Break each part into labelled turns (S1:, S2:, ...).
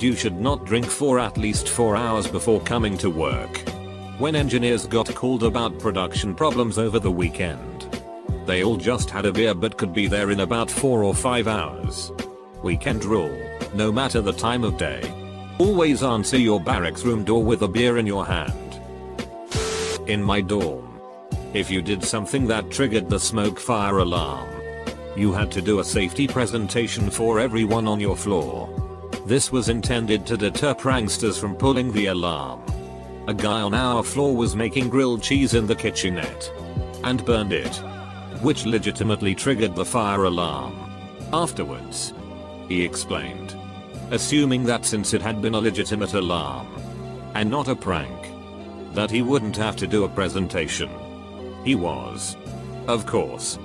S1: said you should not drink for at least 4 hours before coming to work. When engineers got called about production problems over the weekend, they all just had a beer but could be there in about 4 or 5 hours. Weekend rule, no matter the time of day. Always answer your barracks room door with a beer in your hand. In my dorm, if you did something that triggered the smoke fire alarm, you had to do a safety presentation for everyone on your floor. This was intended to deter pranksters from pulling the alarm. A guy on our floor was making grilled cheese in the kitchenette and burned it, which legitimately triggered the fire alarm. Afterwards, he explained, assuming that since it had been a legitimate alarm and not a prank, that he wouldn't have to do a presentation. He was, of course,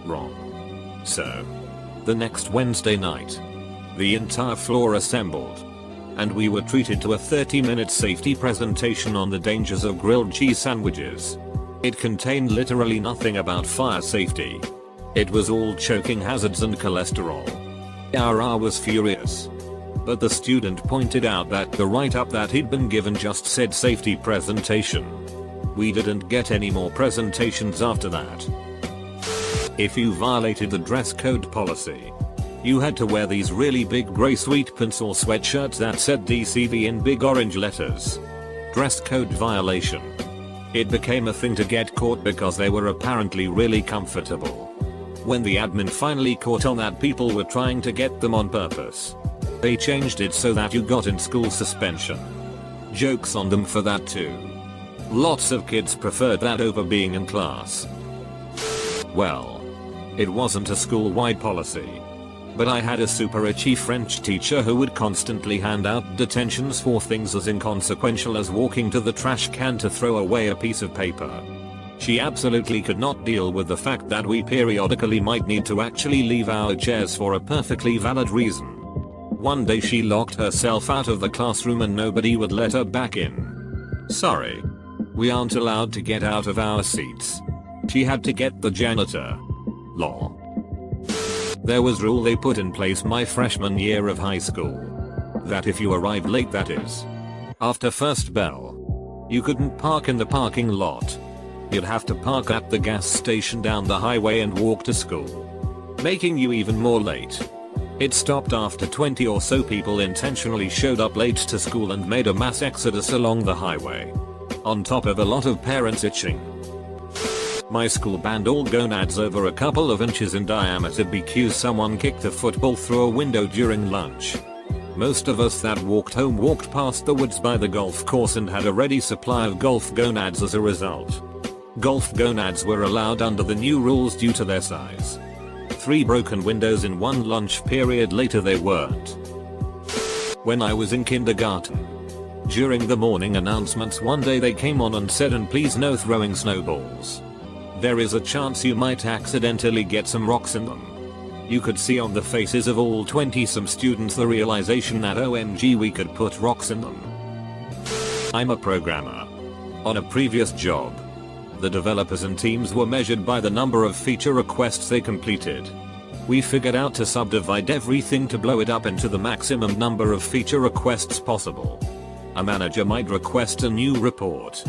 S1: wrong. So, the next Wednesday night, the entire floor assembled, and we were treated to a 30-minute safety presentation on the dangers of grilled cheese sandwiches. It contained literally nothing about fire safety. It was all choking hazards and cholesterol. Our was furious. But the student pointed out that the write-up that he'd been given just said safety presentation. We didn't get any more presentations after that. If you violated the dress code policy, you had to wear these really big grey sweat pants or sweatshirts that said DCV in big orange letters. Dress code violation. It became a thing to get caught because they were apparently really comfortable. When the admin finally caught on that people were trying to get them on purpose, they changed it so that you got in school suspension. Jokes on them for that too. Lots of kids preferred that over being in class. Well, it wasn't a school-wide policy, but I had a super itchy French teacher who would constantly hand out detentions for things as inconsequential as walking to the trash can to throw away a piece of paper. She absolutely could not deal with the fact that we periodically might need to actually leave our chairs for a perfectly valid reason. One day she locked herself out of the classroom and nobody would let her back in. Sorry. We aren't allowed to get out of our seats. She had to get the janitor. Lol. There was rule they put in place my freshman year of high school, that if you arrived late, that is, after first bell, you couldn't park in the parking lot. You'd have to park at the gas station down the highway and walk to school, making you even more late. It stopped after 20 or so people intentionally showed up late to school and made a mass exodus along the highway, on top of a lot of parents itching. My school banned all gonads over a couple of inches in diameter because someone kicked a football through a window during lunch. Most of us that walked home walked past the woods by the golf course and had a ready supply of golf gonads as a result. Golf gonads were allowed under the new rules due to their size. 3 broken windows in one lunch period later they weren't. When I was in kindergarten, during the morning announcements one day they came on and said, and please no throwing snowballs. There is a chance you might accidentally get some rocks in them. You could see on the faces of all 20-some students the realization that OMG we could put rocks in them. I'm a programmer. On a previous job, the developers and teams were measured by the number of feature requests they completed. We figured out to subdivide everything to blow it up into the maximum number of feature requests possible. A manager might request a new report.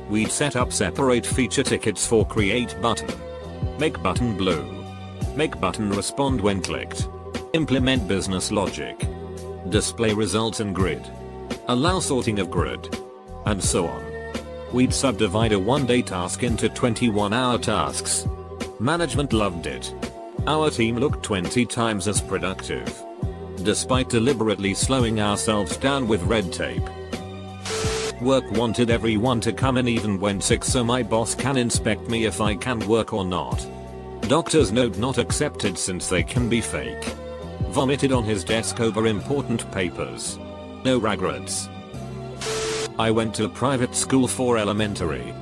S1: We'd set up separate feature tickets for create button, make button blue, make button respond when clicked, implement business logic, display results in grid, allow sorting of grid, and so on. We'd subdivide a one-day task into 21-hour tasks. Management loved it. Our team looked 20 times as productive, despite deliberately slowing ourselves down with red tape. Work wanted everyone to come in even when sick so my boss can inspect me if I can work or not. Doctor's note not accepted since they can be fake. Vomited on his desk over important papers. No regrets. I went to a private school for elementary,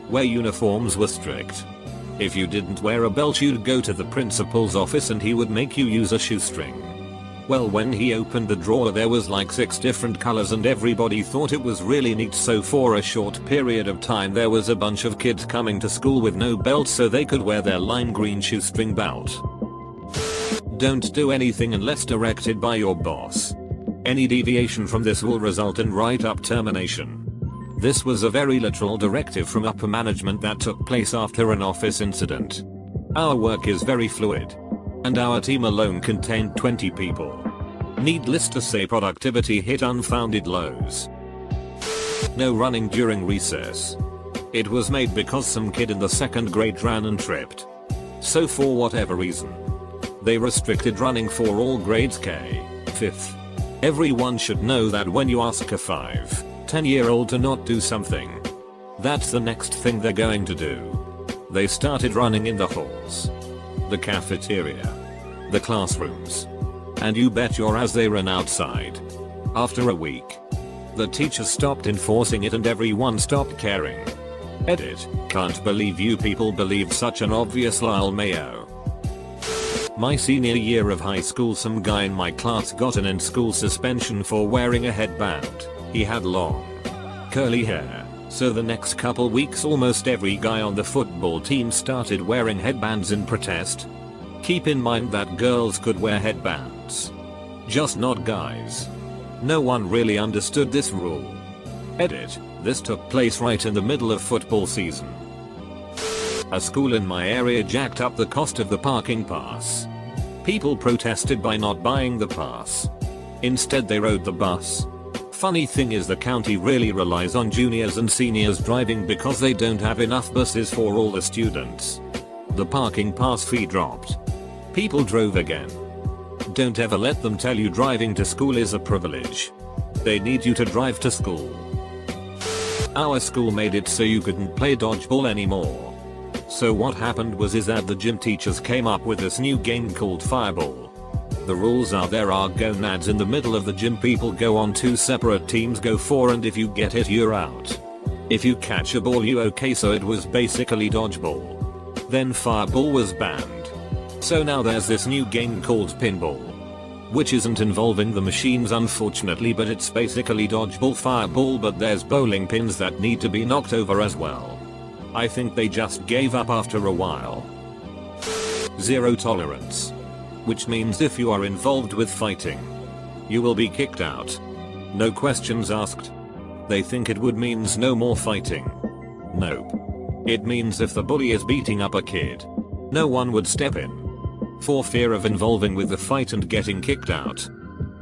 S1: where uniforms were strict. If you didn't wear a belt you'd go to the principal's office and he would make you use a shoestring. Well, when he opened the drawer there was like 6 different colors and everybody thought it was really neat, so for a short period of time there was a bunch of kids coming to school with no belts so they could wear their lime green shoestring belt. Don't do anything unless directed by your boss. Any deviation from this will result in write-up termination. This was a very literal directive from upper management that took place after an office incident. Our work is very fluid, and our team alone contained 20 people. Needless to say, productivity hit unfounded lows. No running during recess. It was made because some kid in the second grade ran and tripped. So for whatever reason, they restricted running for all grades K, 5th. Everyone should know that when you ask a 5-10-year-old to not do something, that's the next thing they're going to do. They started running in the halls, the cafeteria, the classrooms, and you bet your ass they ran outside. After a week, the teacher stopped enforcing it and everyone stopped caring. Edit, can't believe you people believe such an obvious lol mayo. My senior year of high school, some guy in my class got an in-school suspension for wearing a headband. He had long, curly hair, so the next couple weeks almost every guy on the football team started wearing headbands in protest. Keep in mind that girls could wear headbands, just not guys. No one really understood this rule. Edit, this took place right in the middle of football season. A school in my area jacked up the cost of the parking pass. People protested by not buying the pass. Instead they rode the bus. Funny thing is, the county really relies on juniors and seniors driving because they don't have enough buses for all the students. The parking pass fee dropped. People drove again. Don't ever let them tell you driving to school is a privilege. They need you to drive to school. Our school made it so you couldn't play dodgeball anymore. So what happened was that the gym teachers came up with this new game called Fireball. The rules are there are gonads in the middle of the gym, people go on 2 separate teams, go 4, and if you get hit you're out. If you catch a ball you okay, so it was basically dodgeball. Then Fireball was banned. So now there's this new game called Pinball, which isn't involving the machines unfortunately, but it's basically dodgeball Fireball, but there's bowling pins that need to be knocked over as well. I think they just gave up after a while. Zero tolerance, which means if you are involved with fighting, you will be kicked out. No questions asked. They think it would means no more fighting. Nope. It means if the bully is beating up a kid, no one would step in, for fear of involving with the fight and getting kicked out.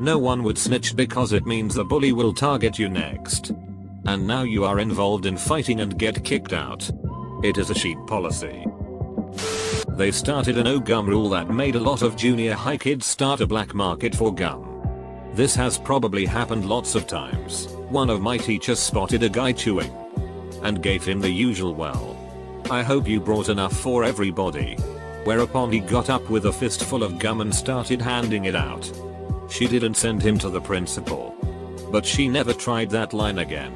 S1: No one would snitch because it means the bully will target you next. And now you are involved in fighting and get kicked out. It is a sheep policy. They started a no gum rule that made a lot of junior high kids start a black market for gum. This has probably happened lots of times. One of my teachers spotted a guy chewing and gave him the usual "well, I hope you brought enough for everybody." Whereupon he got up with a fistful of gum and started handing it out. She didn't send him to the principal, but she never tried that line again.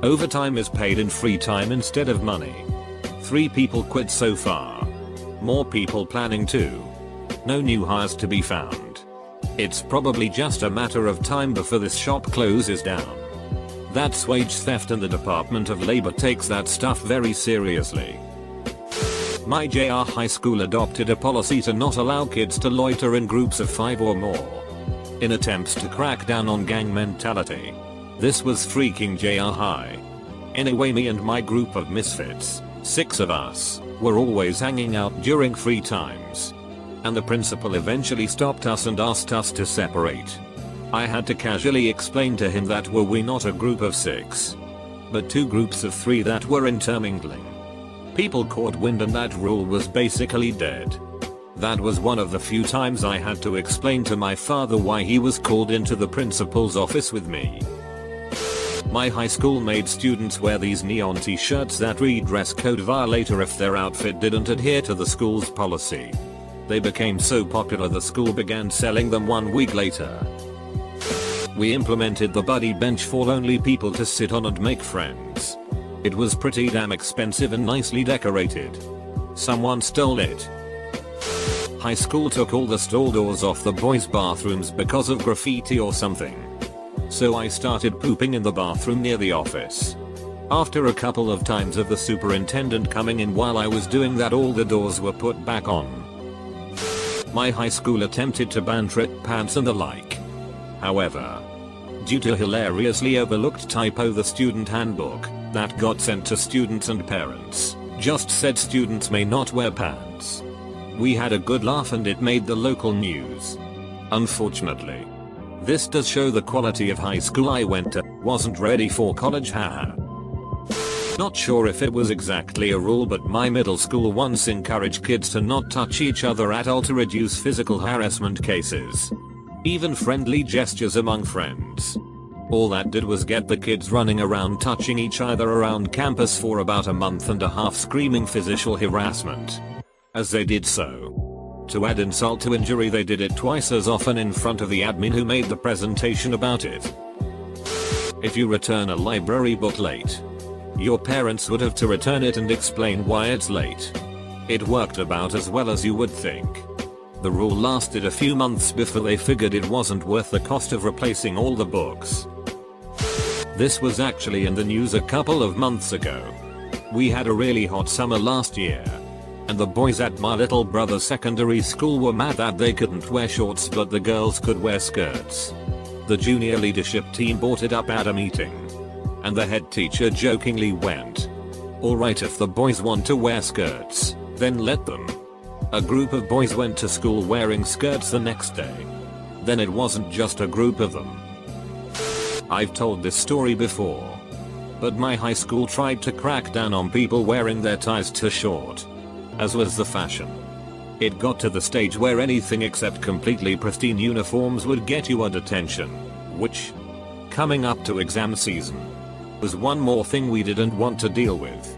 S1: Overtime is paid in free time instead of money. 3 people quit so far. More people planning to. No new hires to be found. It's probably just a matter of time before this shop closes down. That's wage theft, and the Department of Labor takes that stuff very seriously. My JR high school adopted a policy to not allow kids to loiter in groups of 5 or more, in attempts to crack down on gang mentality. This was freaking JR high. Anyway, me and my group of misfits, 6 of us, were always hanging out during free times. And the principal eventually stopped us and asked us to separate. I had to casually explain to him that were we not a group of 6, but 2 groups of 3 that were intermingling. People caught wind and that rule was basically dead. That was one of the few times I had to explain to my father why he was called into the principal's office with me. My high school made students wear these neon t-shirts that read "dress code violator" if their outfit didn't adhere to the school's policy. They became so popular the school began selling them 1 week later. We implemented the buddy bench for lonely people to sit on and make friends. It was pretty damn expensive and nicely decorated. Someone stole it. High school took all the stall doors off the boys' bathrooms because of graffiti or something. So I started pooping in the bathroom near the office. After a couple of times of the superintendent coming in while I was doing that, all the doors were put back on. My high school attempted to ban trip pants and the like. However, due to hilariously overlooked typo, the student handbook that got sent to students and parents just said students may not wear pants. We had a good laugh and it made the local news. Unfortunately, this does show the quality of high school I went to. Wasn't ready for college, haha. Not sure if it was exactly a rule, but my middle school once encouraged kids to not touch each other at all to reduce physical harassment cases. Even friendly gestures among friends. All that did was get the kids running around touching each other around campus for about a month and a half, screaming physical harassment as they did so. To add insult to injury, they did it twice as often in front of the admin who made the presentation about it. If you return a library book late, your parents would have to return it and explain why it's late. It worked about as well as you would think. The rule lasted a few months before they figured it wasn't worth the cost of replacing all the books. This was actually in the news a couple of months ago. We had a really hot summer last year, and the boys at my little brother's secondary school were mad that they couldn't wear shorts but the girls could wear skirts. The junior leadership team brought it up at a meeting, and the head teacher jokingly went, "Alright, if the boys want to wear skirts, then let them." A group of boys went to school wearing skirts the next day. Then it wasn't just a group of them. I've told this story before, but my high school tried to crack down on people wearing their ties too short, as was the fashion. It got to the stage where anything except completely pristine uniforms would get you a detention, which, coming up to exam season, was one more thing we didn't want to deal with.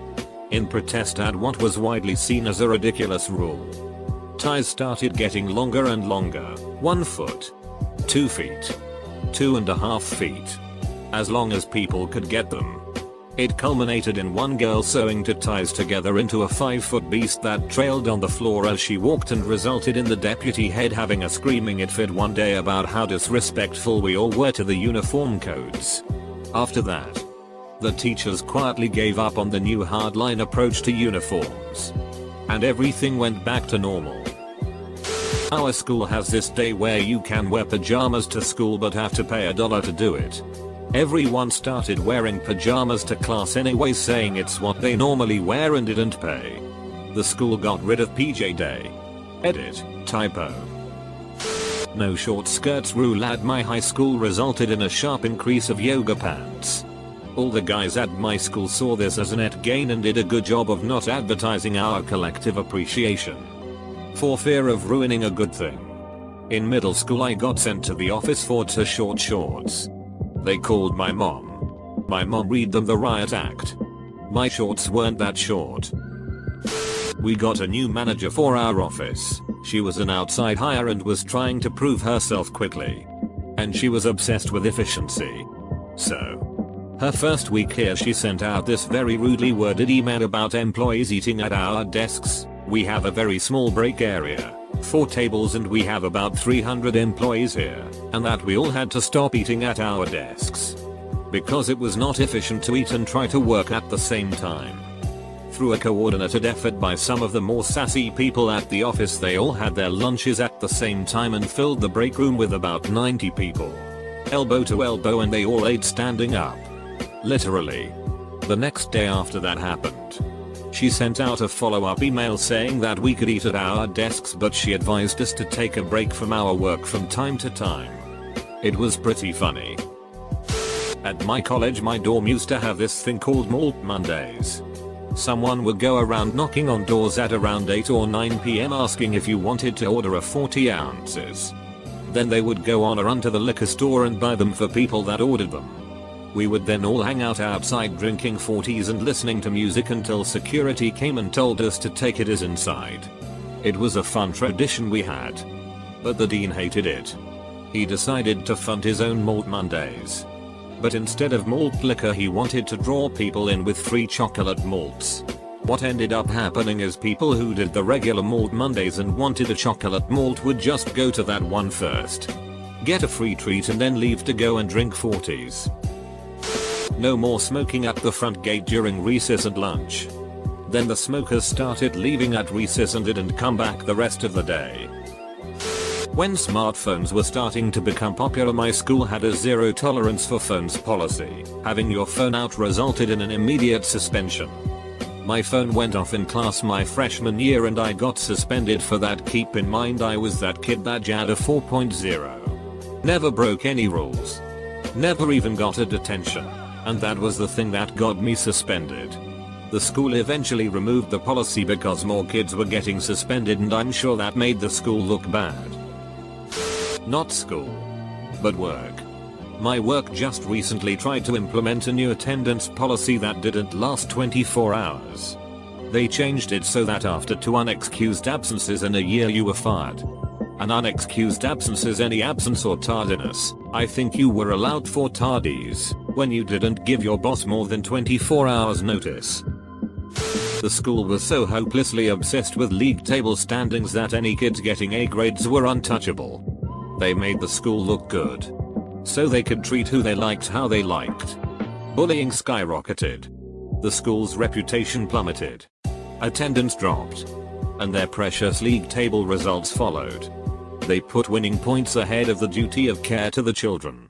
S1: In protest at what was widely seen as a ridiculous rule, ties started getting longer and longer, 1 foot, 2 feet, 2.5 feet, as long as people could get them. It culminated in one girl sewing two ties together into a 5-foot beast that trailed on the floor as she walked, and resulted in the deputy head having a screaming fit one day about how disrespectful we all were to the uniform codes. After that, the teachers quietly gave up on the new hardline approach to uniforms, and everything went back to normal. Our school has this day where you can wear pajamas to school but have to pay $1 to do it. Everyone started wearing pajamas to class anyway, saying it's what they normally wear, and didn't pay. The school got rid of PJ Day. Edit, typo. No short skirts rule at my high school resulted in a sharp increase of yoga pants. All the guys at my school saw this as a net gain and did a good job of not advertising our collective appreciation, for fear of ruining a good thing. In middle school I got sent to the office for too short shorts. They called my mom. My mom read them the riot act. My shorts weren't that short. We got a new manager for our office. She was an outside hire and was trying to prove herself quickly. And she was obsessed with efficiency. So, her first week here she sent out this very rudely worded email about employees eating at our desks. We have a very small break area, 4 tables, and we have about 300 employees here, and that we all had to stop eating at our desks because it was not efficient to eat and try to work at the same time. Through a coordinated effort by some of the more sassy people at the office, they all had their lunches at the same time and filled the break room with about 90 people, elbow to elbow, and they all ate standing up. Literally. The next day after that happened, she sent out a follow-up email saying that we could eat at our desks, but she advised us to take a break from our work from time to time. It was pretty funny. At my college, my dorm used to have this thing called Malt Mondays. Someone would go around knocking on doors at around 8 or 9 PM asking if you wanted to order a 40 ounces. Then they would go on a run to the liquor store and buy them for people that ordered them. We would then all hang out outside drinking 40s and listening to music until security came and told us to take it as inside. It was a fun tradition we had. But the dean hated it. He decided to fund his own Malt Mondays. But instead of malt liquor, he wanted to draw people in with free chocolate malts. What ended up happening is people who did the regular Malt Mondays and wanted a chocolate malt would just go to that one first, get a free treat, and then leave to go and drink 40s. No more smoking at the front gate during recess and lunch. Then the smokers started leaving at recess and didn't come back the rest of the day. When smartphones were starting to become popular, my school had a zero tolerance for phones policy. Having your phone out resulted in an immediate suspension. My phone went off in class my freshman year and I got suspended for that. Keep in mind I was that kid badge had a 4.0. Never broke any rules. Never even got a detention. And that was the thing that got me suspended. The school eventually removed the policy because more kids were getting suspended and I'm sure that made the school look bad. Not school, but work. My work just recently tried to implement a new attendance policy that didn't last 24 hours. They changed it so that after 2 unexcused absences in a year you were fired. An unexcused absence is any absence or tardiness. I think you were allowed 4 tardies when you didn't give your boss more than 24 hours notice. The school was so hopelessly obsessed with league table standings that any kids getting A grades were untouchable. They made the school look good, so they could treat who they liked how they liked. Bullying skyrocketed. The school's reputation plummeted. Attendance dropped. And their precious league table results followed. They put winning points ahead of the duty of care to the children.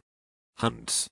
S1: Hunts.